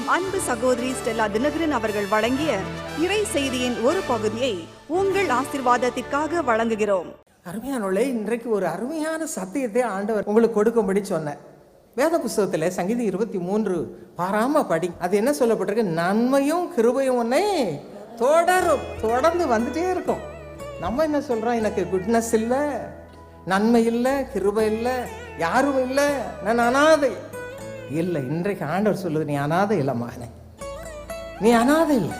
நம் அன்பு சகோதரி ஸ்டெல்லா தினகரன் அவர்கள் வழங்கிய இறை செய்தியின் ஒரு பகுதியை உங்கள் ஆசீர்வாதத்திற்காக வழங்குகிறோம். அருமையானவர்களே, இன்றைக்கு ஒரு அருமையான சத்தியத்தை ஆண்டவர் உங்களுக்கு கொடுக்கும்படி சொன்னார். வேத புஸ்தகத்தில் சங்கீதம் 23 பாராம படி. அது என்ன சொல்லப்பட்டிருக்கு? நன்மையும் கிருபையும் உன்னை தொடர்ந்து வந்துட்டே இருக்கும். நம்ம என்ன சொல்றோம்? எனக்கு குட்னஸ் இல்லை, நன்மை இல்லை, கிருபை இல்லை, யாரும் இல்லை, நான் அனாதை இல்லை. இன்றைக்கு ஆண்டவர் சொல்லுது, நீ அனாதை இல்லை மகனே, நீ அனாதை இல்லை,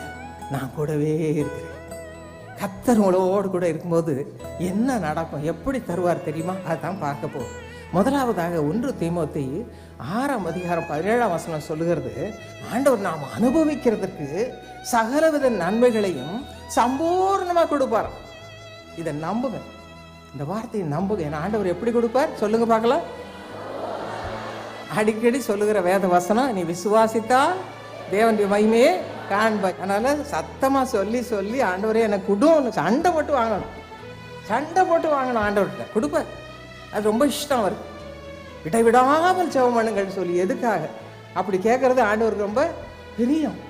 நான் கூடவே இருக்கிறேன். கர்த்தர் உங்களோடு கூட இருக்கும்போது என்ன நடக்கும், எப்படி தருவார் தெரியுமா? அதுதான் பார்க்க போகும். முதலாவதாக 1 தீமோத்தேயு 6ஆம் அதிகாரம் 17ஆம் வசனம் சொல்லுகிறது, ஆண்டவர் நாம் அனுபவிக்கிறதுக்கு சகலவித நன்மைகளையும் சம்பூர்ணமாக கொடுப்பார். இதை நம்புங்க, இந்த வார்த்தையை நம்புங்க. என் ஆண்டவர் எப்படி கொடுப்பார் சொல்லுங்க பார்க்கலாம். அடிக்கடி சொல்லுகிற வேத வசனம், நீ விசுவாசித்தால் தேவனுடைய மகிமையே காண்பாய். அதனால சத்தமா சொல்லி சொல்லி ஆண்டவரே எனக்கு குடும், சண்டை போட்டு வாங்கணும் ஆண்டவர்கிட்ட கொடுப்பார். அது ரொம்ப இஷ்டம் அவருக்கு. விடாமல் ஜெபம் பண்ணுங்கன்னு சொல்லி. எதுக்காக அப்படி கேட்கறது? ஆண்டவருக்கு ரொம்ப பிரியம்.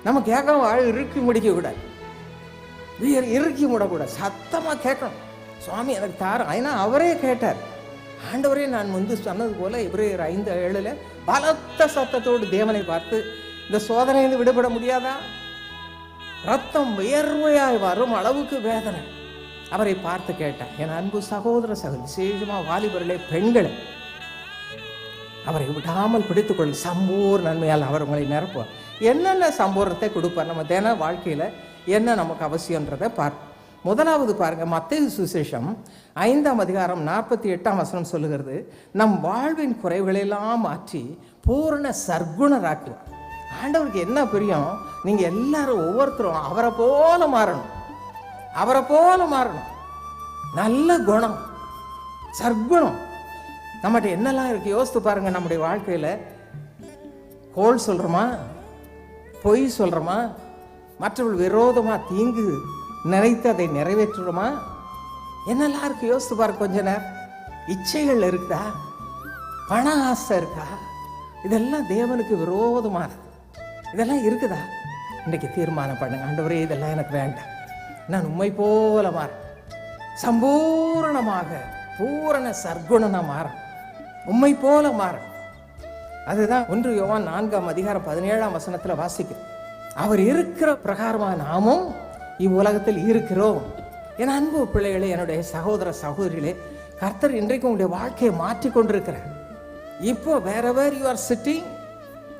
நம்ம கேட்காம இறுக்கி முடிக்க கூடாது, இறுக்கி மூடக்கூடாது, சத்தமா கேட்கணும். சுவாமி எனக்கு தாரம். ஏன்னா அவரே கேட்டார். ஆண்டவரே நான் முன்பு சொன்னது போல எபிரேயர் 5:7 பலத்த சத்தத்தோடு தேவனை பார்த்து, இந்த சோதனையிலிருந்து விடுபட முடியாதா? ரத்தம் வியர்வையாய் வரும் அளவுக்கு வேதனை. அவரை பார்த்து கேட்டார். என் அன்பு சகோதர விசேஷமா வாலிபர்களே, பெண்களை அவரை விடாமல் பிடித்துக்கொள், சம்பூர் நன்மையால் அவர் உங்களை நிரப்புவார். என்னென்ன சம்பூர்ணத்தை கொடுப்பார்? நம்ம தின வாழ்க்கையில என்ன நமக்கு அவசியன்றதை பார்ப்போம். முதலாவது பாருங்க, மத்தேயு சுவிசேஷம் 5ஆம் அதிகாரம் 48ஆம் வசனம் சொல்லுகிறது, நம் வாழ்வின் குறைவுகளெல்லாம் மாற்றி பூரண சர்க்குணராக்குவார். ஆண்டவருக்கு என்ன பிரியம்? நீங்க எல்லாரும் ஒவ்வொருத்தரும் அவரை போல மாறணும், அவரை போல மாறணும். நல்ல குணம், சர்க்குணம். நம்மகிட்ட என்னெல்லாம் இருக்கு யோசித்து பாருங்க. நம்முடைய வாழ்க்கையில கோல் சொல்றோமா, பொய் சொல்றோமா, மற்றவர்கள் விரோதமா தீங்கு நினைத்து அதை நிறைவேற்றுறோமா? என்னெல்லாம் இருக்கு யோசித்து பாருங்க. கொஞ்ச நேரம் இச்சைகள் இருக்குதா, பண ஆசை இருக்கா? இதெல்லாம் தேவனுக்கு விரோதமானது. இதெல்லாம் இருக்குதா? இன்னைக்கு தீர்மானம் பண்ணுங்க, ஆண்டவரே இதெல்லாம் எனக்கு வேண்டாம், நான் உண்மை போல மாற, சம்பூர்ணமாக பூரண சர்க்குணனா மாற, உண்மை போல மாற. அதுதான் 1 யோவான் 4ஆம் அதிகாரம் 17ஆம் வசனத்துல வாசிக்கிறோம். அவர் இருக்கிற பிரகாரமாக நாமும் இவ்வுலகத்தில் இருக்கிறோம். என் அன்பு பிள்ளைகளே, என்னுடைய சகோதர சகோதரிகளே, கர்த்தர் இன்றைக்கு உங்களுடைய வாழ்க்கையை மாற்றி கொண்டிருக்கிறார். இப்போ wherever you are sitting,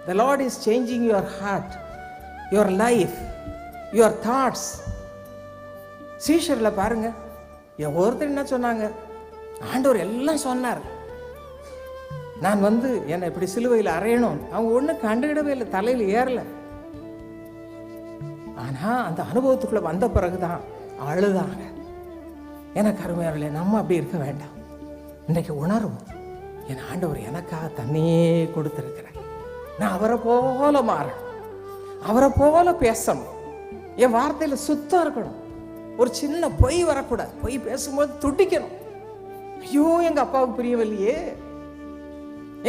the Lord is changing your heart, your life, your thoughts. சீஷர்ல பாருங்க, ஒருத்தர் என்ன சொன்னாங்க? ஆண்டவர் எல்லாம் சொன்னார், நான் என்னை இப்படி சிலுவையில் அறையணும். அவங்க ஒன்றும் கண்டுகிடவே இல்லை, தலையில் ஏறல. ஆனா அந்த அனுபவத்துக்குள்ள வந்த பிறகுதான் அழுதாங்க. எனக்கு அருமையானவர்களே, நம்ம அப்படி இருக்க வேண்டாம். இன்றைக்கு உணர்வோம், என் ஆண்டவர் எனக்காக தன்னையே கொடுத்திருக்கிறேன். நான் அவரை போல மாறணும், அவரை போல பேசணும், என் வார்த்தையில சுத்தம் இருக்கணும், ஒரு சின்ன பொய் வரக்கூடாது. பொய் பேசும்போது துடிக்கணும். ஐயோ எங்க அப்பாவுக்கு பிரியமில்லையே,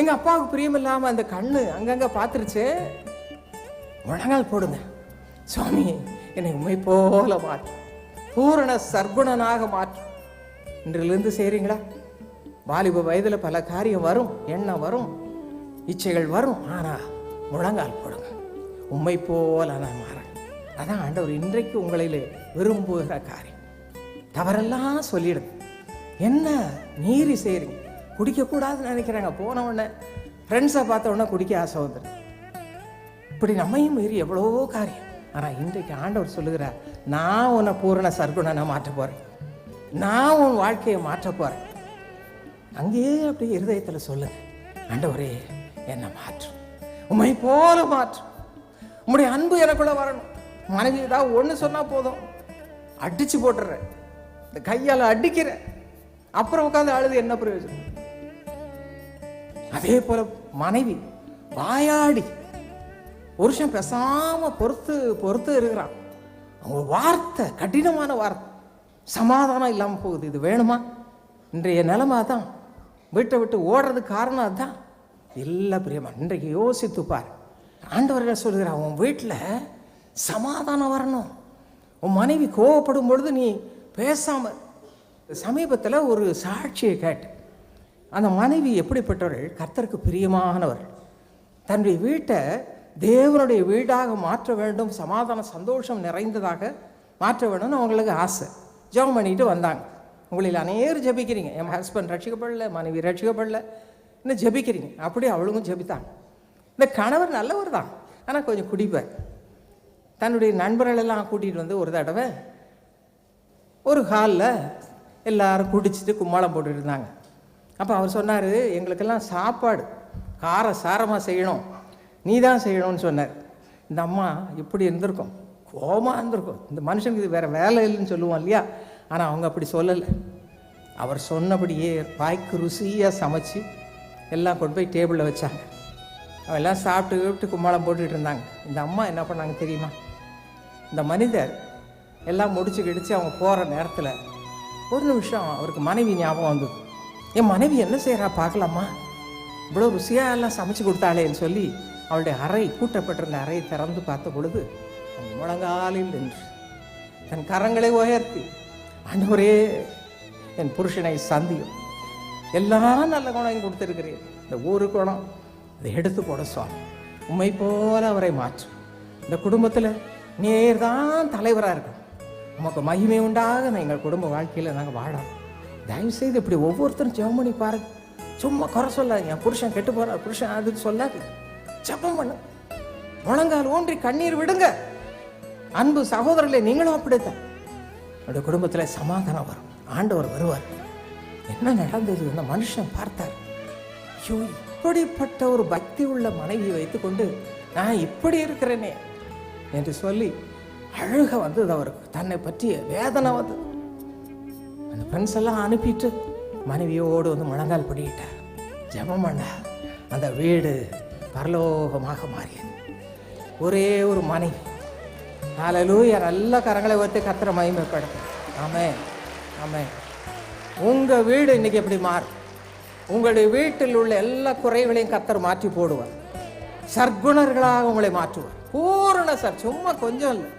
எங்க அப்பாவுக்கு பிரியமில்லாம அந்த கண்ணு அங்கங்க பார்த்துருச்சு. முழங்கால் போடுங்க, சுவாமி என்னை உண்மை போல மாற்று, பூரண சர்க்குணனாக மாற்று. இன்றிலிருந்து செய்றீங்களா? வாலிப வயதுல பல காரியம் வரும், எண்ணம் வரும், இச்சைகள் வரும். ஆனா முழங்கால் போடுங்க, உண்மை போல நான் மாறேன். அதான் ஆண்டவர் இன்றைக்கு உங்களிலே விரும்புகிற காரியம். தவறெல்லாம் சொல்லிடுது. என்ன மீறி செய்றீங்க? குடிக்கக்கூடாதுன்னு நினைக்கிறாங்க. போன உடனே ஃப்ரெண்ட்ஸை பார்த்த உடனே குடிக்க ஆசை வந்துடும். இப்படி நம்மையும் மீறி எவ்வளவோ காரியம். ஆனால் இன்றைக்கு ஆண்டவர் சொல்லுகிறார், நான் உன்னை பூரண சர்க்குணனை மாற்ற போறேன், நான் உன் வாழ்க்கையை மாற்ற போறேன். அங்கேயே அப்படி இருதயத்தில் சொல்லுங்க, ஆண்டவரே என்னை மாற்று, உண்மை போல மாற்று, உம்முடைய அன்பு எனக்குள்ள வரணும். மனைவி ஏதாவது ஒன்று சொன்னா போதும், அடிச்சு போட்டுறேன், இந்த கையால் அடிக்கிறேன், அப்புறம் உட்காந்து அழுது என்ன பிரயோஜனம்? அதே போல மனைவி வாயாடி புருஷன் பேசாம பொறுத்து இருக்கிறான். அவங்க வார்த்தை கடினமான வார்த்தை, சமாதானம் இல்லாமல் போகுது. இது வேணுமா? இன்றைய நிலைமை தான். வீட்டை விட்டு ஓடுறதுக்கு காரணம் அதுதான். இல்லை பிரியமா, இன்றைக்கு யோசித்துப்பார். ஆண்டவர்கள் சொல்கிறார், உன் வீட்டில் சமாதானம் வரணும். உன் மனைவி கோவப்படும் பொழுது நீ பேசாமல். சமீபத்தில் ஒரு சாட்சியை கேட்டு, அந்த மனைவி எப்படிப்பட்டவர்கள்? கர்த்தருக்கு பிரியமானவர்கள். தன்னுடைய வீட்டை தேவனுடைய வீடாக மாற்ற வேண்டும், சமாதான சந்தோஷம் நிறைந்ததாக மாற்ற வேண்டும்னு அவங்களுக்கு ஆசை. ஜெபம் பண்ணிட்டு வந்தாங்க. உங்களில் அநேகர் ஜெபிக்கிறீங்க, என் ஹஸ்பண்ட் ரட்சிக்கப்படல, மனைவி ரட்சிக்கப்படல, இன்னும் ஜெபிக்கிறீங்க. அப்படி அவளுக்கும் ஜெபித்தாங்க. இந்த கணவர் நல்லவர் தான், ஆனால் கொஞ்சம் குடிப்பார். தன்னுடைய நண்பர்களெல்லாம் கூட்டிகிட்டு வந்து ஒரு தடவை ஒரு ஹாலில் எல்லாரும் குடிச்சிட்டு கும்மாளம் போட்டுட்டு இருந்தாங்க. அப்போ அவர் சொன்னார், எங்களுக்கெல்லாம் சாப்பாடு கார சாரமாக செய்யணும், நீ தான் செய்யணும்னு சொன்னார். இந்த அம்மா இப்படி இருந்திருக்கும், கோபமாக இருந்திருக்கும். இந்த மனுஷனுக்கு இது வேறு வேலை இல்லைன்னு சொல்லுவோம் இல்லையா? ஆனால் அவங்க அப்படி சொல்லலை. அவர் சொன்னபடியே வாய்க்கு ருசியாக சமைச்சு எல்லாம் கொண்டு போய் டேபிளில் வச்சாங்க. அவெல்லாம் சாப்பிட்டு கும்மாளம் போட்டுக்கிட்டு இருந்தாங்க. இந்த அம்மா என்ன பண்ணாங்க தெரியுமா? இந்த மனிதர் எல்லாம் முடிச்சு கிடிச்சு அவங்க போகிற நேரத்தில் ஒரு நிமிஷம் அவருக்கு மனைவி ஞாபகம் வந்தது. என் மனைவி என்ன செய்கிறா பார்க்கலாமா, இவ்வளோ ருசியாக எல்லாம் சமைச்சு கொடுத்தாளேன்னு சொல்லி அவளுடைய அறை, கூட்டப்பட்டிருந்த அறையை திறந்து பார்த்த பொழுது தன் முழங்காலில் நின்று தன் கரங்களை உயர்த்தி, ஆண்டவரே என் புருஷனை சந்தியும், எல்லாம் நல்ல குணம் கொடுத்துருக்கிறேன், இந்த ஒரு குணம் அதை எடுத்து போட சுவாமி, உண்மை போல அவரை மாற்றும், இந்த குடும்பத்தில் நீர் தான் தலைவராக இருக்கணும், உமக்கு மகிமை உண்டாக எங்கள் குடும்ப வாழ்க்கையில் நாங்கள் வாழணும். தயவுசெய்து இப்படி ஒவ்வொருத்தரும் ஜெபம் பண்ணி பாருங்க. சும்மா குறை சொல்லாது, என் புருஷன் கெட்டு போகிறார், புருஷன் அதுக்கு சொல்லாது. ஜெபம் பண்ணு, முழங்கால் ஊன்றி கண்ணீர் விடுங்க. அன்பு சகோதரர்களே, நீங்களும் அப்படித்தான். என்னுடைய குடும்பத்தில் சமாதானம் வரும், ஆண்டவர் வருவார். என்ன நடந்தது? அந்த மனுஷன் பார்த்தார், ஐயோ இப்படிப்பட்ட ஒரு பக்தி உள்ள மனைவியை வைத்துக்கொண்டு நான் இப்படி இருக்கிறேனே என்று சொல்லி அழுக வந்தது அவருக்கு. தன்னை பற்றிய வேதனை வந்தது. அந்த ஃப்ரெண்ட்ஸ் எல்லாம் அனுப்பிட்டு மனைவியோடு வந்து முழங்கால் படிக்கிட்டார், ஜெபம் பண்ண. அந்த வீடு பரலோகமாக மாறியது. ஒரே ஒரு மனைவி. ஹல்லேலூயா. நல்ல கரங்களை வைத்து கர்த்தரை மகிமைப்படும். ஆமென், ஆமென். உங்கள் வீடு இன்னைக்கு எப்படி மாறும்? உங்களுடைய வீட்டில் உள்ள எல்லா குறைகளையும் கர்த்தர் மாற்றி போடுவார். சர்க்குணர்களாக உங்களை மாற்றுவார். பூரண சும்மா கொஞ்சம் இல்லை,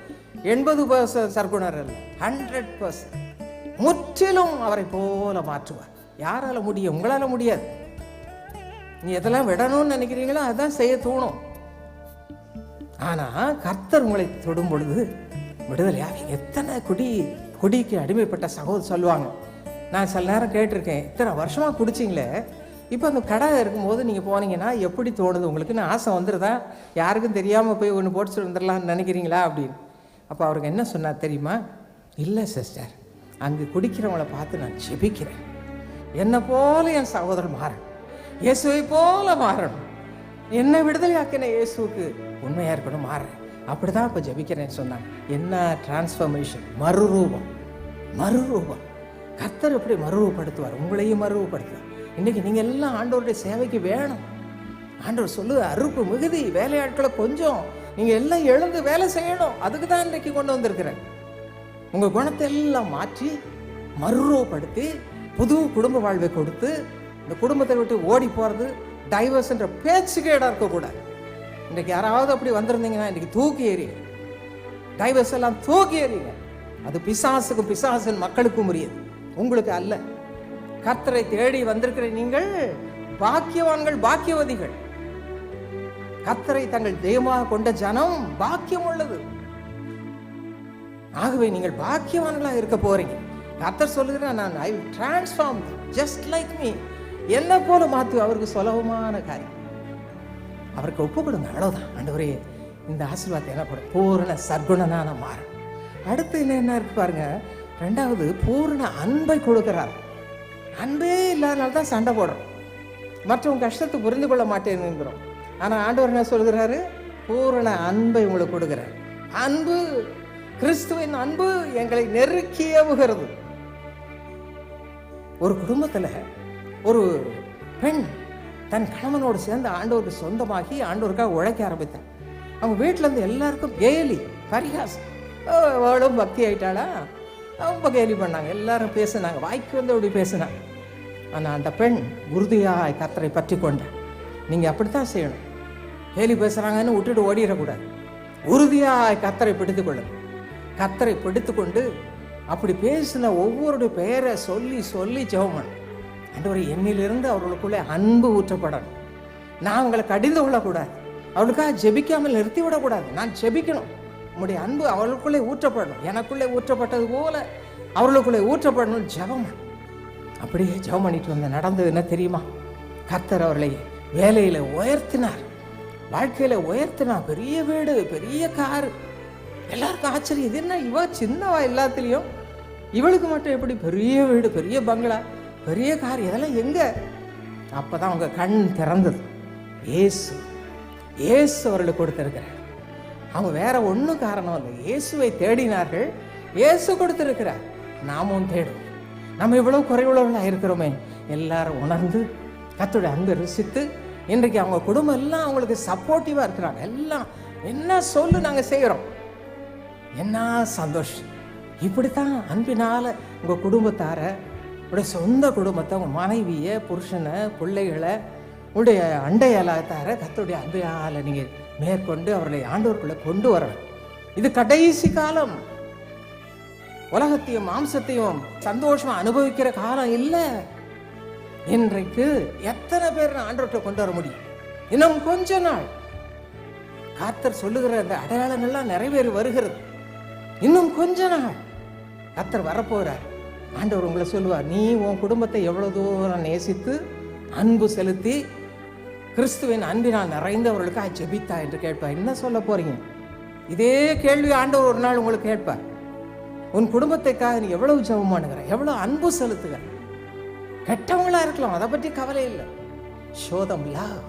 80% சர்க்குணர் இல்லை, 100%. முற்றிலும் அவரை போல மாற்றுவார். யாரால முடியும்? உங்களால் முடியாது. நீ எதெல்லாம் விடணும்னு நினைக்கிறீங்களோ அதான் செய்ய தோணும். ஆனால் கர்த்தர் உங்களை தொடும் பொழுது விடுதலையாக. எத்தனை குடிக்கு அடிமைப்பட்ட சகோதரர் சொல்லுவாங்க, நான் சில நேரம் கேட்டிருக்கேன், இத்தனை வருஷமாக குடிச்சிங்களே, இப்போ அந்த கடை இருக்கும்போது நீங்கள் போனீங்கன்னா எப்படி தோணுது உங்களுக்கு? ஆசை வந்துடுதா? யாருக்கும் தெரியாமல் போய் ஒன்று போட்டு வந்துடலாம்னு நினைக்கிறீங்களா அப்படின்னு. அப்போ அவருக்கு என்ன சொன்னார் தெரியுமா? இல்லை சிஸ்டர், அங்கே குடிக்கிறவங்கள பார்த்து நான் ஜெபிக்கிறேன், என்னை போல என் சகோதரர் மாறணும், இயேசுவை போல மாறணும், என்னை விடுதலையாக்கின இயேசுவுக்கு உண்மையாக இருக்கணும், மாறுறேன், அப்படி தான் இப்போ ஜெபிக்கிறேன்னு சொன்னாங்க. என்ன டிரான்ஸ்ஃபர்மேஷன், மறுரூபம். கர்த்தர் எப்படி மறுரூபப்படுத்துவார்? உங்களையும் மறுரூபப்படுத்துவார். இன்றைக்கி நீங்கள் எல்லாம் ஆண்டவருடைய சேவைக்கு வேணும். ஆண்டவர் சொல்லுது, அறுப்பு மிகுதி, வேலையாட்களை கொஞ்சம், நீங்கள் எல்லாம் எழுந்து வேலை செய்யணும். அதுக்கு தான் இன்றைக்கு கொண்டு வந்திருக்கிறேன். உங்கள் குணத்தை எல்லாம் மாற்றி மறுரூபப்படுத்தி புது குடும்ப வாழ்வை கொடுத்து, இந்த குடும்பத்தை விட்டு ஓடி போகிறது, டைவர்ஸ்ன்ற பேச்சுக்கே இடம் இருக்கக்கூடாது. இன்றைக்கி யாராவது அப்படி வந்திருந்தீங்கன்னா இன்றைக்கி தூக்கி எறிங்க, டைவர்ஸ் எல்லாம் தூக்கி எறிங்க. அது பிசாசுக்கும் பிசாசின் மக்களுக்கும் உரியது, உங்களுக்கு அல்ல. கர்த்தரை தேடி வந்திருக்கிற நீங்கள் பாக்கியவான்கள், பாக்கியவதிகள். கர்த்தரை தங்கள் தெய்வமாக கொண்ட ஜனம் பாக்கியம் உள்ளது. ஆகவே நீங்கள் பாக்கியவான்களாக இருக்க போறீங்க. கர்த்தர் சொல்லுகிறேன், நான் I will transform just like me. என்ன போல மாற்று. அவருக்கு சுலபமான காரியம். அவருக்கு ஒப்பு கொடுங்க, அவ்வளவுதான். ஆண்டவரே, இந்த ஆசீர்வாதத்தை என்ன போட பூரண சர்க்குணனான மாற. அடுத்து என்ன இருக்கு பாருங்க. ரெண்டாவது, பூரண அன்பை கொடுக்கிறார். அன்பே இல்லாதனால தான் சண்டை போடுறோம், மற்றவங்க கஷ்டத்தை புரிந்து கொள்ள மாட்டேங்கிறோம். ஆனால் ஆண்டவர் என்ன சொல்கிறாரு? பூரண அன்பை உங்களுக்கு கொடுக்கிறார். அன்பு, கிறிஸ்துவின் அன்பு எங்களை நெருக்கி ஏவுகிறது. ஒரு குடும்பத்தில் ஒரு பெண் தன் கணவனோடு சேர்ந்து ஆண்டவருக்கு சொந்தமாகி ஆண்டவருக்காக உழைக்க ஆரம்பித்தார். அவங்க வீட்டில் இருந்து எல்லாருக்கும் கேலி, பரிகாசம். அவளும் பக்தி ஆயிட்டாளா, ரொம்ப கேலி பண்ணாங்க, எல்லாரும் பேசினாங்க, வாய்க்கு வந்து அப்படி பேசினாங்க. ஆனால் அந்த பெண் உறுதியாய் கர்த்தரை பற்றி கொண்டார். நீங்கள் அப்படித்தான் செய்யணும். கேலி பேசுறாங்கன்னு விட்டுட்டு ஓடிடக்கூடாது. உறுதியாய் கர்த்தரை பிடித்துக் கொள்ளணும். கர்த்தரை பிடித்து கொண்டு அப்படி பேசின ஒவ்வொருடைய பெயரை சொல்லி சொல்லி ஜெபம் பண்ணணும். ஆண்டவரே, என்னிலிருந்து அவர்களுக்குள்ளே அன்பு ஊற்றப்படணும். நான் அவங்களை கடிந்து கொள்ளக்கூடாது, அவளுக்காக ஜெபிக்காமல் நிறுத்தி விடக்கூடாது. நான் ஜெபிக்கணும். உங்களுடைய அன்பு அவளுக்குள்ளே ஊற்றப்படணும். எனக்குள்ளே ஊற்றப்பட்டது போல அவர்களுக்குள்ளே ஊற்றப்படணும். ஜெபம். அப்படியே ஜெபம் பண்ணிட்டு வந்த நடந்தது என்ன தெரியுமா? கர்த்தர் அவர்களை வேலையில உயர்த்தினார், வாழ்க்கையில உயர்த்தினார். பெரிய வீடு, பெரிய காரு. எல்லாருக்கும் ஆச்சரியம், இது என்ன இவ சின்னவா எல்லாத்துலேயும், இவளுக்கு மட்டும் எப்படி பெரிய வீடு, பெரிய பங்களா, பெரிய கார், இதெல்லாம் எங்க? அப்பதான் அவங்க கண் திறந்தது. இயேசு இயேசு அவர்களுக்கு கொடுத்திருக்கிறார். அவங்க வேற ஒன்றும் காரணம் இல்லை, இயேசுவை தேடினார்கள், இயேசு கொடுத்திருக்கிறார். நாமும் தேடும். நம்ம இவ்வளவு குறைவுள்ளவர்களாக இருக்கிறோமே, எல்லாரும் உணர்ந்து கர்த்தருடைய அன்பை ருசித்து இன்றைக்கு அவங்க குடும்பம் எல்லாம் அவங்களுக்கு சப்போர்ட்டிவா இருக்கிறாங்க. எல்லாம் என்ன சொல்லு நாங்க செய்கிறோம். என்ன சந்தோஷம். இப்படித்தான் அன்பினால உங்க குடும்பத்தார, உடைய சொந்த குடும்பத்தை, உங்க மனைவியை, புருஷனை, பிள்ளைகளை, உடைய அண்டையாளத்தார கர்த்தருடைய அன்பினால நீங்க மேற்கொண்டு அவர்களை ஆண்டவருக்குள்ள கொண்டு வர. இது கடைசி காலம். உலகத்தையும் மாம்சத்தையும் சந்தோஷமா அனுபவிக்கிற காலம் இல்லை. இன்றைக்கு எத்தனை பேர் ஆண்டவர்கிட்ட கொண்டு வர முடியும்? இன்னும் கொஞ்ச நாள் கர்த்தர் சொல்லுகிற அந்த அடையாளங்கள்லாம் நிறைவேறி வருகிறது. இன்னும் கொஞ்ச நாள் கர்த்தர் வரப்போறார். ஆண்டவர் உங்களை சொல்லுவார், நீ உன் குடும்பத்தை எவ்வளவு தூரம் நேசித்து அன்பு செலுத்தி கிறிஸ்துவின் அன்பினால் நிறைந்தவர்களுக்காக ஜெபித்தா என்று கேட்பார். என்ன சொல்ல போறீங்க? இதே கேள்வி ஆண்டவர் ஒரு நாள் உங்களுக்கு கேட்பார். உன் குடும்பத்தைக்காக நீ எவ்வளவு ஜெபம் பண்ணுகிற, எவ்வளவு அன்பு செலுத்துக. கெட்டவங்களா இருக்கலாம், அதை பற்றி கவலை இல்லை. show them love.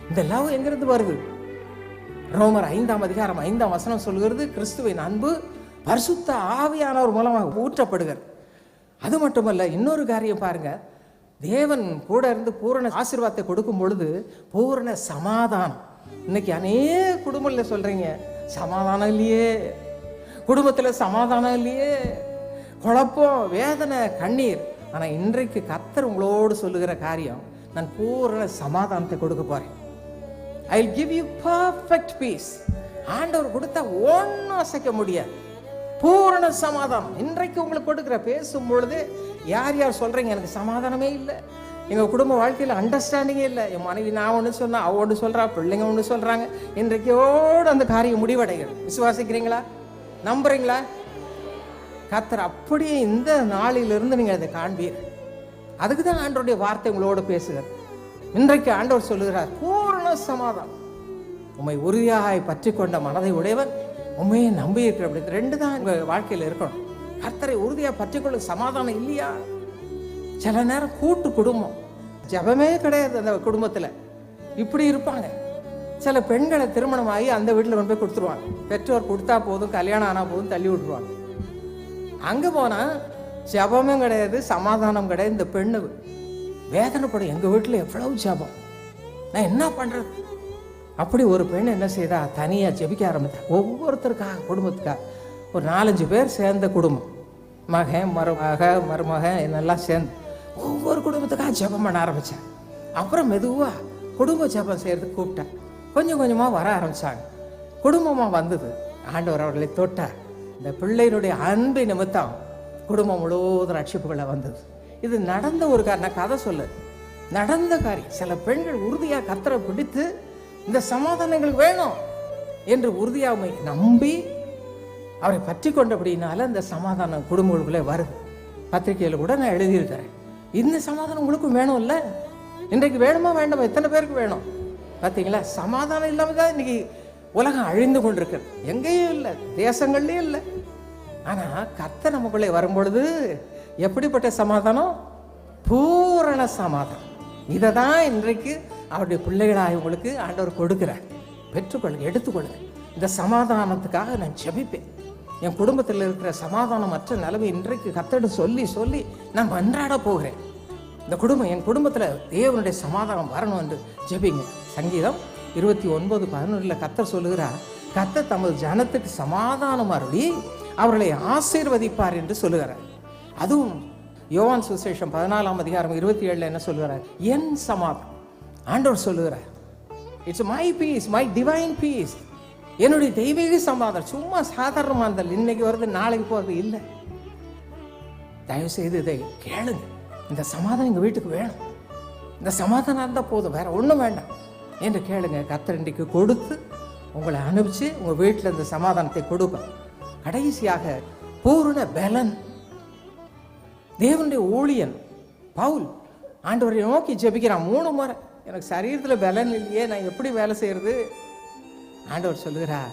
இந்த லவ் எங்கிருந்து வருது? ரோமர் 5ஆம் அதிகாரம் 5ஆம் வசனம் சொல்கிறது, கிறிஸ்துவின் அன்பு பரிசுத்த ஆவியானவர் மூலமாக ஊற்றப்படுகிறது. அது மட்டுமல்ல, இன்னொரு காரியம் பாருங்க, தேவன் கூட இருந்து பூரண ஆசீர்வாதத்தை கொடுக்கும் பொழுது பூரண சமாதானம். இன்னைக்கு அநேக குடும்பத்தில் சொல்றீங்க, சமாதானம் இல்லையே, குடும்பத்தில் சமாதானம் இல்லையே, குழப்பம், வேதனை, கண்ணீர். ஆனா இன்றைக்கு கர்த்தர் உங்களோடு சொல்லுகிற காரியம், நான் பூரண சமாதானத்தை கொடுக்க போறேன். I will give you perfect peace. ஆண்டவர் கொடுத்தா ஒன்றும் அசைக்க முடியாது. பூரண சமாதானம் இன்றைக்கு உங்களுக்கு கொடுக்குற. பேசும் பொழுது யார் யார் சொல்றீங்க, எனக்கு சமாதானமே இல்லை, எங்க குடும்ப வாழ்க்கையில் அண்டர்ஸ்டாண்டிங்கே இல்லை, என் மனைவி நான் ஒன்று சொன்னா அவ ஒன்று சொல்றா, பிள்ளைங்க ஒன்று சொல்றாங்க, இன்றைக்கோடு அந்த காரியம் முடிவடைகிறது. விசுவாசிக்கிறீங்களா? நம்புறீங்களா? கர்த்தர் அப்படியே இந்த நாளிலிருந்து நீங்க அதை காண்பீர். அதுக்கு தான் ஆண்டவருடைய வார்த்தை உங்களோடு பேசுகிறார். இன்றைக்கு ஆண்டவர் சொல்லுகிறார், பூரண சமாதானம். உம்மை உறுதியாய் பற்றி கொண்ட மனதை உடையவன் உண்மையை நம்பி இருக்கிற. அப்படி ரெண்டு தான் உங்க வாழ்க்கையில் இருக்கணும். கர்த்தரை உறுதியாக பற்றி கொள்ள. சமாதானம் இல்லையா? சில நேரம் கூட்டு குடும்பம், ஜபமே கிடையாது அந்த குடும்பத்தில், இப்படி இருப்பாங்க. சில பெண்களை திருமணம் ஆகி அந்த வீட்டில் கொண்டு போய் கொடுத்துருவாங்க. பெற்றோர் கொடுத்தா போதும், கல்யாணம் ஆனால் போதும், தள்ளி விட்டுருவாங்க. அங்கே போனால் ஜபமும் கிடையாது, சமாதானம் கிடையாது. இந்த பெண்ணு வேதனைப்படும், எங்கள் வீட்டில் எவ்வளவு ஜபம், நான் என்ன பண்ணுறது? அப்படி ஒரு பெண் என்ன செய்தா, தனியாக ஜெபிக்க ஆரம்பித்தா. ஒவ்வொருத்தருக்காக, குடும்பத்துக்காக. ஒரு 4-5 பேர் சேர்ந்த குடும்பம், மகன், மருமகன் என்னெல்லாம் சேர்ந்து ஒவ்வொரு குடும்பத்துக்காக ஜெபம் பண்ண ஆரம்பித்தேன். அப்புறம் மெதுவாக குடும்ப ஜெபம் செய்கிறதுக்கு கூப்பிட்டேன். கொஞ்சம் கொஞ்சமாக வர ஆரம்பித்தாங்க. குடும்பமாக வந்தது. ஆண்டவர் அவர்களை தொட்டார். இந்த பிள்ளையினுடைய அன்பு நிமித்தம் குடும்பம் முழுவதும் ரட்சிப்புகளை வந்தது. இது நடந்த ஒரு நான் கதை சொல்ல நடந்த காரியம். சில பெண்கள் உறுதியாக கர்த்தரை பிடித்து, இந்த சமாதானம் எங்களுக்கு வேணும் என்று உறுதியாக நம்பி அவரை பற்றி கொண்டபடினால இந்த சமாதானம் குடும்பங்களுக்குள்ளே வருது. பத்திரிகையில் கூட நான் எழுதியிருக்கிறேன், இந்த சமாதானம் உங்களுக்கும் வேணும் இல்லை? இன்றைக்கு வேணுமா வேண்டாமா? எத்தனை பேருக்கு வேணும்? பார்த்தீங்களா? சமாதானம் இல்லாமல் தான் இன்னைக்கு உலகம் அழிந்து கொண்டிருக்கிறது. எங்கேயும் இல்லை, தேசங்கள்லேயும் இல்லை. ஆனால் கர்த்தர் நமக்குள்ளே வரும்பொழுது எப்படிப்பட்ட சமாதானம்? பூரண சமாதானம். இதை தான் இன்றைக்கு அவருடைய பிள்ளைகளாக உங்களுக்கு ஆண்டவர் கொடுக்கிறார். பெற்றுக்கொள்ளுங்க, எடுத்துக்கொள்ளுங்க. இந்த சமாதானத்துக்காக நான் ஜெபிப்பேன். என் குடும்பத்தில் இருக்கிற சமாதானமற்ற நிலைமை இன்றைக்கு கர்த்தரிடம் சொல்லி சொல்லி நான் மன்றாட போகிறேன். இந்த குடும்பம், என் குடும்பத்தில் தேவனுடைய சமாதானம் வரணும் என்று ஜெபிங்க. சங்கீதம் 29:11 கர்த்தர் சொல்லுகிறார், கர்த்தர் தமது ஜனத்துக்கு சமாதானம் அருளி அவர்களை ஆசீர்வதிப்பார் என்று சொல்லுகிறார். அதுவும் யோவான் சுவிசேஷம் 14ஆம் அதிகாரம் 27 என்ன சொல்லுகிறார்? என் சமாதானம். ஆண்டவர் சொல்லுகிறார், it's my peace, my divine peace. என்னுடைய தெய்வீக சமாதானம் சும்மா சாதாரணமானதல், இன்னைக்கு வருது நாளைக்கு போகிறது இல்லை. தயவுசெய்து இதை கேளுங்க. இந்த சமாதானம் எங்கள் வீட்டுக்கு வேணும், இந்த சமாதானம் இருந்தால் போதும், வேற ஒன்றும் வேண்டாம் என்று கேளுங்க. கர்த்தர் இன்றைக்கு கொடுத்து உங்களை அனுப்பிச்சு உங்கள் வீட்டில் இந்த சமாதானத்தை கொடுப்பேன். கடைசியாக பூரண பலன். தேவனுடைய ஊழியன் பவுல் ஆண்டவரை நோக்கி ஜெபிக்கிறான் 3 முறை. எனக்கு சரீரத்தில் பலன் இல்லையே, நான் எப்படி வேலை செய்யறது? ஆண்டவர் சொல்லுகிறார்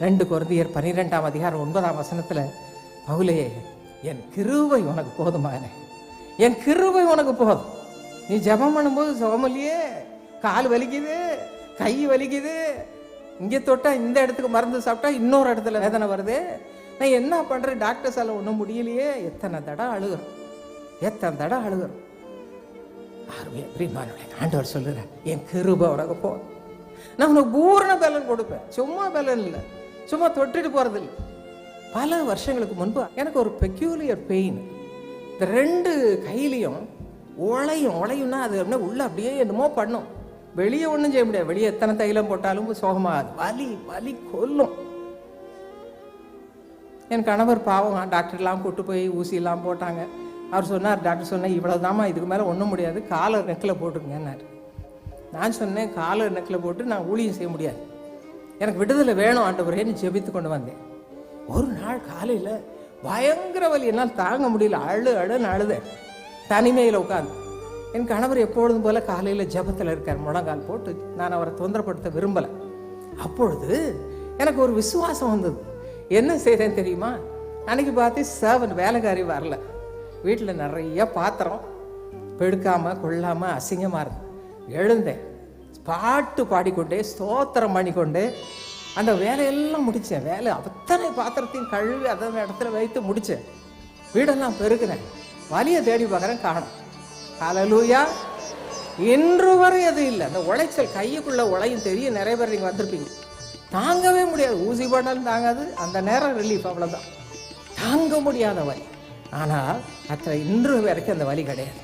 2 கொரிந்தியர் 12ஆம் அதிகாரம் 9ஆம் வசனத்தில், பவுலே என் கிருபை உனக்கு போதுமானே, என் கிருபை உனக்கு போதும். நீ ஜெபம் பண்ணும்போது சுகமில்லையே, கால் வலிக்குது, கை வலிக்குது, இங்கே தொட்டா இந்த இடத்துக்கு மருந்து சாப்பிட்டா இன்னொரு இடத்துல வேதனை வருது, நான் என்ன பண்ணுறேன், டாக்டர்ஸால் ஒன்றும் முடியலையே, எத்தனை தடவை அழுகிறோம், எத்தனை தடவை அழுகிறோம். ஆண்டவர் சொல்லுறேன் என் கிருபை உனக்கு போதும், நான் உனக்கு பூரண பலன் கொடுப்பேன். சும்மா பலன் இல்லை, சும்மா தொட்டுட்டு போகிறது இல்லை. பல வருஷங்களுக்கு முன்பு எனக்கு ஒரு பெக்யூலியர் பெயின். இந்த 2 கையிலையும் உழையும்னா அது அப்படின்னா உள்ள அப்படியே என்னமோ பண்ணும், வெளியே ஒன்றும் செய்ய முடியாது. வெளியே எத்தனை தைலம் போட்டாலும் சோகமாகாது, வலி கொல்லும். என் கணவர் பாவம் டாக்டர்லாம் கூட்டு போய் ஊசியெல்லாம் போட்டாங்க. அவர் சொன்னார், டாக்டர் சொன்னேன் இவ்வளோதாம்மா, இதுக்கு மேலே ஒன்றும் முடியாது, காலை நெக்கில் போட்டுருங்கன்னாரு. நான் சொன்னேன் காலை நெக்கில் போட்டு நான் ஊழியம் செய்ய முடியாது, எனக்கு விடுதலை வேணும் ஆண்டவரேன்னு ஜெபித்து கொண்டு வந்தேன். ஒரு நாள் காலையில் பயங்கர வலி, என்னால் தாங்க முடியல, அழுன்னு அழுதேன் தனிமையில் உட்காந்து. என் கணவர் எப்பொழுதும் போல காலையில் ஜெபத்தில் இருக்கார், முழங்கால் போட்டு. நான் அவரை தொந்தரப்படுத்த விரும்பலை. அப்பொழுது எனக்கு ஒரு விசுவாசம் வந்தது. என்ன செய்கிறேன் தெரியுமா? அன்னைக்கு பார்த்து வேலைக்காரி வரல, வீட்டில் நிறைய பாத்திரம் பெடுக்காமல் கொள்ளாமல் அசிங்கமாக இருந்தது. எழுந்தேன், பாட்டு பாடிக்கொண்டே ஸ்தோத்திரம் பண்ணிக்கொண்டே அந்த வேலையெல்லாம் முடித்தேன். வேலை அத்தனை பாத்திரத்தையும் கழுவி அதன் இடத்துல வைத்து முடித்தேன். வீடெல்லாம் பெருக்கிறேன், வலியை தேடி பார்க்குறேன், காணும். ஹல்லேலூயா. இன்று வரை அது இல்லை. அந்த உளைச்சல் கையுக்குள்ள உழையும் தெரியும், நிறைய பேர் நீங்கள் வந்திருப்பீங்க. தாங்கவே முடியாது, ஊசி போட்டாலும் தாங்காது, அந்த நேரம் ரிலீஃப், அவ்வளோதான். தாங்க முடியாத வலி. ஆனால் அத்தனை இன்று வரைக்கும் அந்த வலி கிடையாது.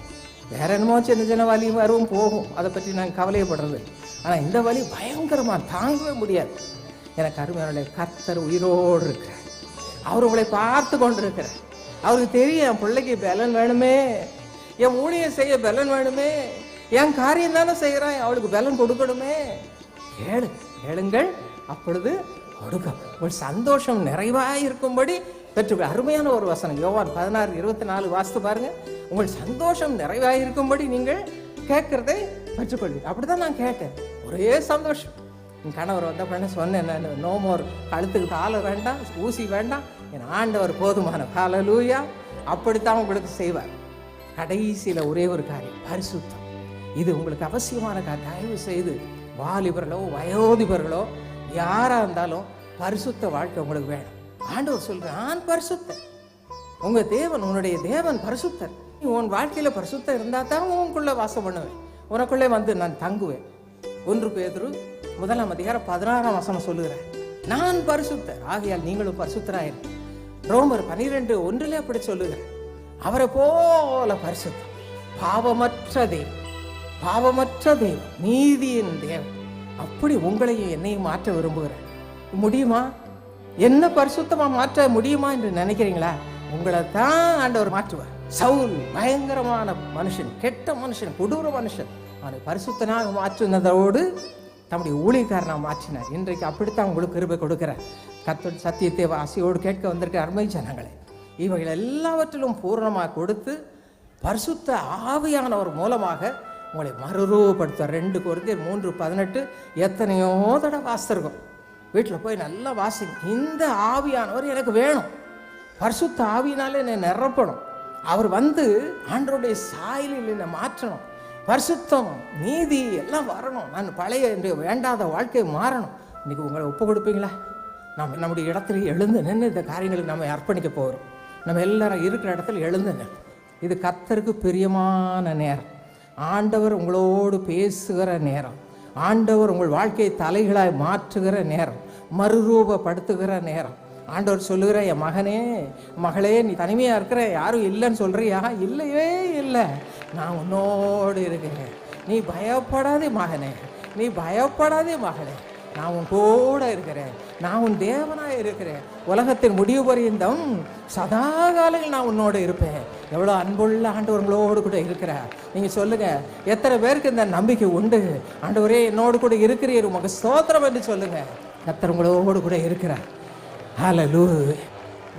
வேற என்னமோ சின்ன வலி வரும் போகும், அதை பற்றி நாங்கள் கவலையப்படுறது. ஆனால் இந்த வலி பயங்கரமாக தாங்கவே முடியாது. எனக்கு அருமையான கர்த்தர் உயிரோடு இருக்கிறார், அவர் உங்களை பார்த்து கொண்டு இருக்கிறார். அவருக்கு தெரியும் என் பிள்ளைக்கு பலன் வேணுமே, என் ஊழியம் செய்ய பலன் வேணுமே, என் காரியம் தானே செய்கிறான், அவளுக்கு பலன் கொடுக்கணுமே. கேளுங்கள், அப்பொழுது கொடுக்க உங்கள் சந்தோஷம் நிறைவாக இருக்கும்படி பெற்று. அருமையான ஒரு வசனம், யோவான் 16:24 வாசித்து பாருங்க. உங்கள் சந்தோஷம் நிறைவாக இருக்கும்படி நீங்கள் கேட்கறதை பெற்றுக்கொள்வீங்க. அப்படிதான் நான் கேட்டேன், ஒரே சந்தோஷம். என் கணவர் வந்த பண்ண சொன்னேன், நான் நோ மோர், கழுத்துக்கு காலை வேண்டாம், ஊசி வேண்டாம், என் ஆண்டவர் போதுமான. ஹல்லேலூயா. அப்படித்தான் உங்களுக்கு செய்வார். கடைசியில் ஒரே ஒரு காரியம், பரிசுத்தம். இது உங்களுக்கு அவசியமான காரியம். தயவு செய்து வாலிபர்களோ வயோதிபர்களோ யாராக இருந்தாலும் பரிசுத்த வாழ்க்கை உங்களுக்கு வேணும். ஆண்டவர் சொல்கிறேன், நான் பரிசுத்தர், உங்கள் தேவன், உன்னுடைய தேவன் பரிசுத்தர். உன் வாழ்க்கையில் பரிசுத்தம் இருந்தால் தான் உனக்குள்ளே வாசம் பண்ணுவேன், உனக்குள்ளே வந்து நான் தங்குவேன். 1 பேதுரு 1ஆம் அதிகாரம் 16ஆம் வசனம் சொல்லுகிறேன், நான் பரிசுத்தர் ஆகையால் நீங்களும் பரிசுத்தராயிரு. ரோமர் 12:1 அப்படி சொல்லுகிறேன், அவரை போல பரிசுத்தம், பாவமற்ற தேவன், பாவமற்ற தேவன், நீதியின் தேவன். அப்படி உங்களையும் என்னையும் மாற்ற விரும்புகிறேன். முடியுமா? என்ன பரிசுத்தமா மாற்ற முடியுமா என்று நினைக்கிறீங்களா? உங்களை தான் ஆண்டவர் மாற்றுவார். சவுல் பயங்கரமான மனுஷன், கெட்ட மனுஷன், கொடூர மனுஷன். அவனை பரிசுத்தனாக மாற்றினதோடு தம்முடைய ஊழியக்காரனாக மாற்றினார். இன்றைக்கு அப்படித்தான் உங்களுக்கு கிருபை கொடுக்கிறார். கர்த்தர் சத்தியத்தை ஆசையோடு கேட்க வந்திருக்க அருமை ஜனங்களே, இவைகள் எல்லாவற்றிலும் பூரணமாக கொடுத்து பரிசுத்த ஆவியானவர் மூலமாக உங்களை மறுரூபப்படுத்த. 2 கொரிந்தியர் 3:18 எத்தனையோ தடவை வாசித்திருக்கோம். வீட்டில் போய் நல்லா வாசிங்க. இந்த ஆவியானவர் எனக்கு வேணும், பரிசுத்த ஆவியினாலே என்னை நிரப்பணும், அவர் வந்து ஆண்டவருடைய சாயலில் என்னை மாற்றணும், பரிசுத்தம் நீதி எல்லாம் வரணும், நான் பழைய வேண்டாத வாழ்க்கையை மாறணும். இன்றைக்கி உங்களை ஒப்பு கொடுப்பீங்களா? நம்ம நம்முடைய இடத்துல எழுந்து நின்று இந்த காரியங்களுக்கு நம்ம அர்ப்பணிக்க போகிறோம். நம்ம எல்லாரும் இருக்கிற இடத்துல எழுந்து நின்று, இது கர்த்தருக்கு பிரியமான நேரம். ஆண்டவர் உங்களோடு பேசுகிற நேரம், ஆண்டவர் உங்கள் வாழ்க்கையை தலைகளாய் மாற்றுகிற நேரம், மறுரூபப்படுத்துகிற நேரம். ஆண்டவர் சொல்லுகிற, என் மகனே மகளே, நீ தனிமையாக இருக்கிற, யாரும் இல்லைன்னு சொல்கிறியா? இல்லையே இல்லை, நான் உன்னோடு இருக்கிறேன், நீ பயப்படாதே மகனே, நீ பயப்படாதே மகளே, நான் உன் கூட இருக்கிறேன், நான் உன் தேவனாக இருக்கிறேன், உலகத்தின் முடிவு பரியந்தம் சதா காலங்கள் நான் உன்னோடு இருப்பேன். எவ்வளோ அன்புள்ள ஆண்டவர்களோடு கூட இருக்கிறார். நீங்கள் சொல்லுங்கள், எத்தனை பேருக்கு இந்த நம்பிக்கை உண்டு? ஆண்டவரே என்னோடு கூட இருக்கிறீர், உமக்கு ஸ்தோத்திரம் என்று சொல்லுங்கள். கர்த்தர் கூட இருக்கிறார். ஹல்லேலூயா.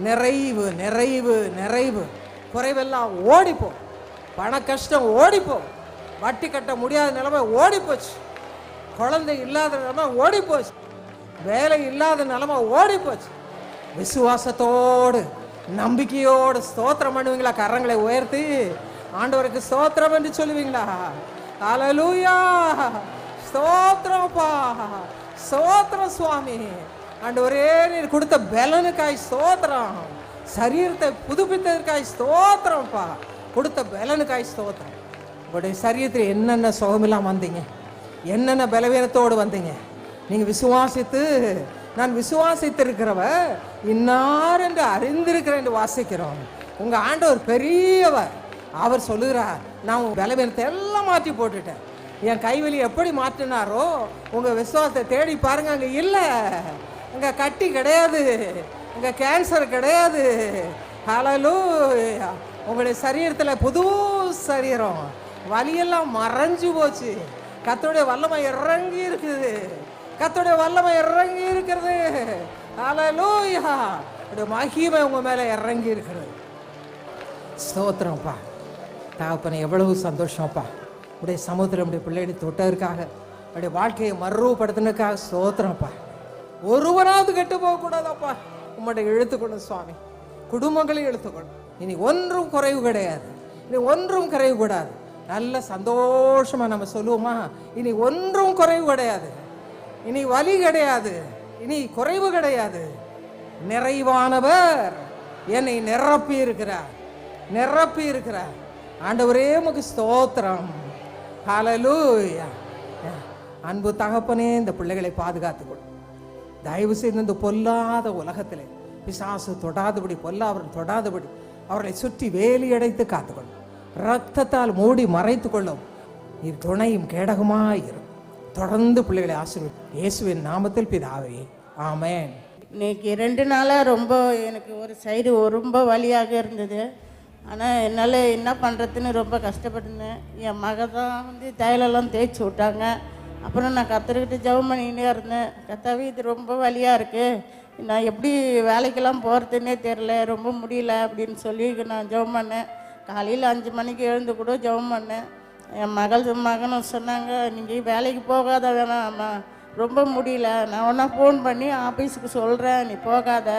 நிறைவு நிறைவு நிறைவு. குறைவெல்லாம் ஓடிப்போ, பண கஷ்டம் ஓடிப்போ, வட்டி கட்ட முடியாத நிலைமை ஓடிப்போச்சு, குழந்தை இல்லாத நிலைமை ஓடிப்போச்சு, வேலை இல்லாத நிலைமை ஓடிப்போச்சு. விசுவாசத்தோடு நம்பிக்கையோடு ஸ்தோத்திரம் பண்ணுவீங்களா? கரங்களை உயர்த்தி ஆண்டவருக்கு ஸ்தோத்திரம் என்று சொல்லுவீங்களா? ஹல்லேலூயா. ஸ்தோத்திரம்ப்பா, ஸ்தோத்திரம் சுவாமி. ஆண்டவரே நீர் கொடுத்த பலனுக்காய் ஸ்தோத்திரம், சரீரத்தை புதுப்பித்ததற்காய் ஸ்தோத்திரம்ப்பா, கொடுத்த பலனுக்காய் ஸ்தோத்திரம். உங்களுடைய சரீரத்தில் என்னென்ன சுகமில்லாம வந்தீங்க, என்னென்ன பலவீனத்தோடு வந்தீங்க, நீங்கள் விசுவாசித்து நான் விசுவாசித்திருக்கிறவ இன்னார் என்று அறிந்திருக்கிறேன் என்று வாசிக்கிறோம். உங்கள் ஆண்டவர் பெரியவர். அவர் சொல்லுகிறார், நான் உங்கள் பலவீனத்தை எல்லாம் மாற்றி போட்டுட்டேன். என் கைவலி எப்படி மாற்றினாரோ உங்கள் விசுவாசத்தை தேடி பாருங்க. அங்கே இல்லை, அங்கே கட்டி கிடையாது, அங்கே கேன்சர் கிடையாது. ஹல்லேலூயா. உங்களுடைய சரீரத்தில் புது சரீரம், வலியெல்லாம் மறைஞ்சு போச்சு. கர்த்தருடைய வல்லமை இறங்கி இருக்குது, கர்த்தருடைய வல்லமை இறங்கி இருக்கிறது. ஹல்லேலூயா. உடைய மகிமை உங்க மேல இறங்கி இருக்கிறது. ஸ்தோத்திரம்ப்பா தகப்பனே, எவ்வளவு சந்தோஷம்ப்பா. உடைய சமுத்திரம் உடைய பிள்ளைகளை தொட்டதற்காக, உடைய வாழ்க்கையை மறுபடுத்தினதுக்காக ஸ்தோத்திரம்ப்பா. ஒருவராவது கெட்டு போகக்கூடாதாப்பா. உம்முடைய இழுத்துக்கொள்ளும் சுவாமி, குடும்பங்களை இழுத்துக்கொள்ளும். இனி ஒன்றும் குறைவு கிடையாது, இனி ஒன்றும் குறைவு கூடாது. நல்ல சந்தோஷமா நம்ம சொல்லுவோமா, இனி ஒன்றும் குறைவு கிடையாது, இனி வலி கிடையாது, இனி குறைவு கிடையாது. நிறைவானவர் என்னை நிரப்பி இருக்கிறார், நிரப்பி இருக்கிறார். ஆண்டவரே உமக்கு ஸ்தோத்திரம். ஹல்லேலூயா. அன்பு தகப்பனே, இந்த பிள்ளைகளை பாதுகாத்துக்கொள். தயவு செய்து இந்த பொல்லாத உலகத்திலே பிசாசு தொடாதபடி, பொல்லாதவர்கள் தொடாதபடி அவர்களை சுற்றி வேலி அடைத்து காத்துக்கொள்ளும். இரத்தத்தால் மூடி மறைத்து கொள்ளும். நீர் துணையும் கேடகமாயிரும். தொடர்ந்து பிள்ளைகளை ஆசீர்வதி. இயேசுவின் நாமத்தில் பிதாவே, ஆமென். இன்னைக்கு 2 நாளாக ரொம்ப எனக்கு ஒரு சைடு ரொம்ப வலியாக இருந்தது. ஆனால் என்னால் என்ன பண்ணுறதுன்னு ரொம்ப கஷ்டப்பட்டுருந்தேன். என் மக தான் தைலெல்லாம் தேய்ச்சி விட்டாங்க. அப்புறம் நான் கர்த்தர்கிட்ட ஜெபம் பண்ணிக்கிட்டே இருந்தேன். கர்த்தாவே, இது ரொம்ப வலியாக இருக்குது, நான் எப்படி வேலைக்கெல்லாம் போகிறதுன்னே தெரில, ரொம்ப முடியல அப்படின்னு சொல்லி நான் ஜெபம் பண்ணேன். காலையில் 5 மணிக்கு எழுந்து கூட ஜெபம் பண்ணேன். என் மகனும் சொன்னாங்க, நீங்கள் வேலைக்கு போகாத வேணாம்மா, ரொம்ப முடியல, நான் ஒன்றா ஃபோன் பண்ணி ஆஃபீஸுக்கு சொல்கிறேன், நீ போகாத,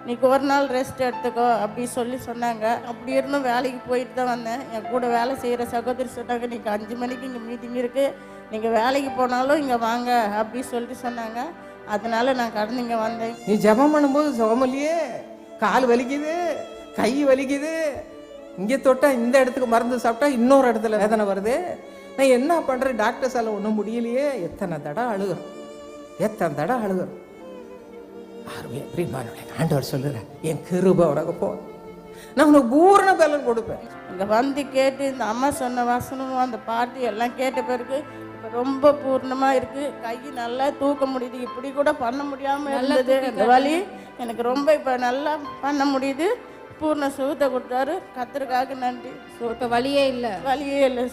நீக்கு ஒரு நாள் ரெஸ்ட் எடுத்துக்கோ அப்படி சொல்லி சொன்னாங்க. அப்படி இருந்தும் வேலைக்கு போயிட்டு தான் வந்தேன். என் கூட வேலை செய்கிற சகோதரி சொன்னாங்க, நீங்கள் 5 மணிக்கு இங்கே மீட்டிங் இருக்குது, நீங்கள் வேலைக்கு போனாலும் இங்கே வாங்க அப்படி சொல்லிட்டு சொன்னாங்க. அதனால நான் கடந்து இங்கே வந்தேன். நீ ஜெபம் பண்ணும்போது சுகமில்லையே, கால் வலிக்குது, கை வலிக்குது, இங்கே தொட்டால் இந்த இடத்துக்கு மருந்து சாப்பிட்டா இன்னொரு இடத்துல வேதனை வருது, நான் என்ன பண்ணுறேன், டாக்டர்ஸால் ஒன்றும் முடியலையே. எத்தனை தடவை அழுகிறோம், எத்தனை தடவை அழுகிறோம். ஆண்டவர் சொல்லுறேன், என் கிருபை உனக்கு போ, நான் உனக்கு பூரண பலன் கொடுப்பேன். இங்கே வந்து கேட்டு இந்த அம்மா சொன்ன வசனமும் அந்த பாட்டு எல்லாம் கேட்ட பிறகு இப்போ ரொம்ப பூர்ணமாக இருக்குது. கை நல்லா தூக்க முடியுது, இப்படி கூட பண்ண முடியாமல் இருந்தது. இந்த வலி எனக்கு ரொம்ப இப்போ நல்லா பண்ண முடியுது. பூர்ண சுகத்தை கொடுத்தாரு, கர்த்தருக்காக நன்றி. இப்போ வலியே இல்லை, வலியே இல்லை.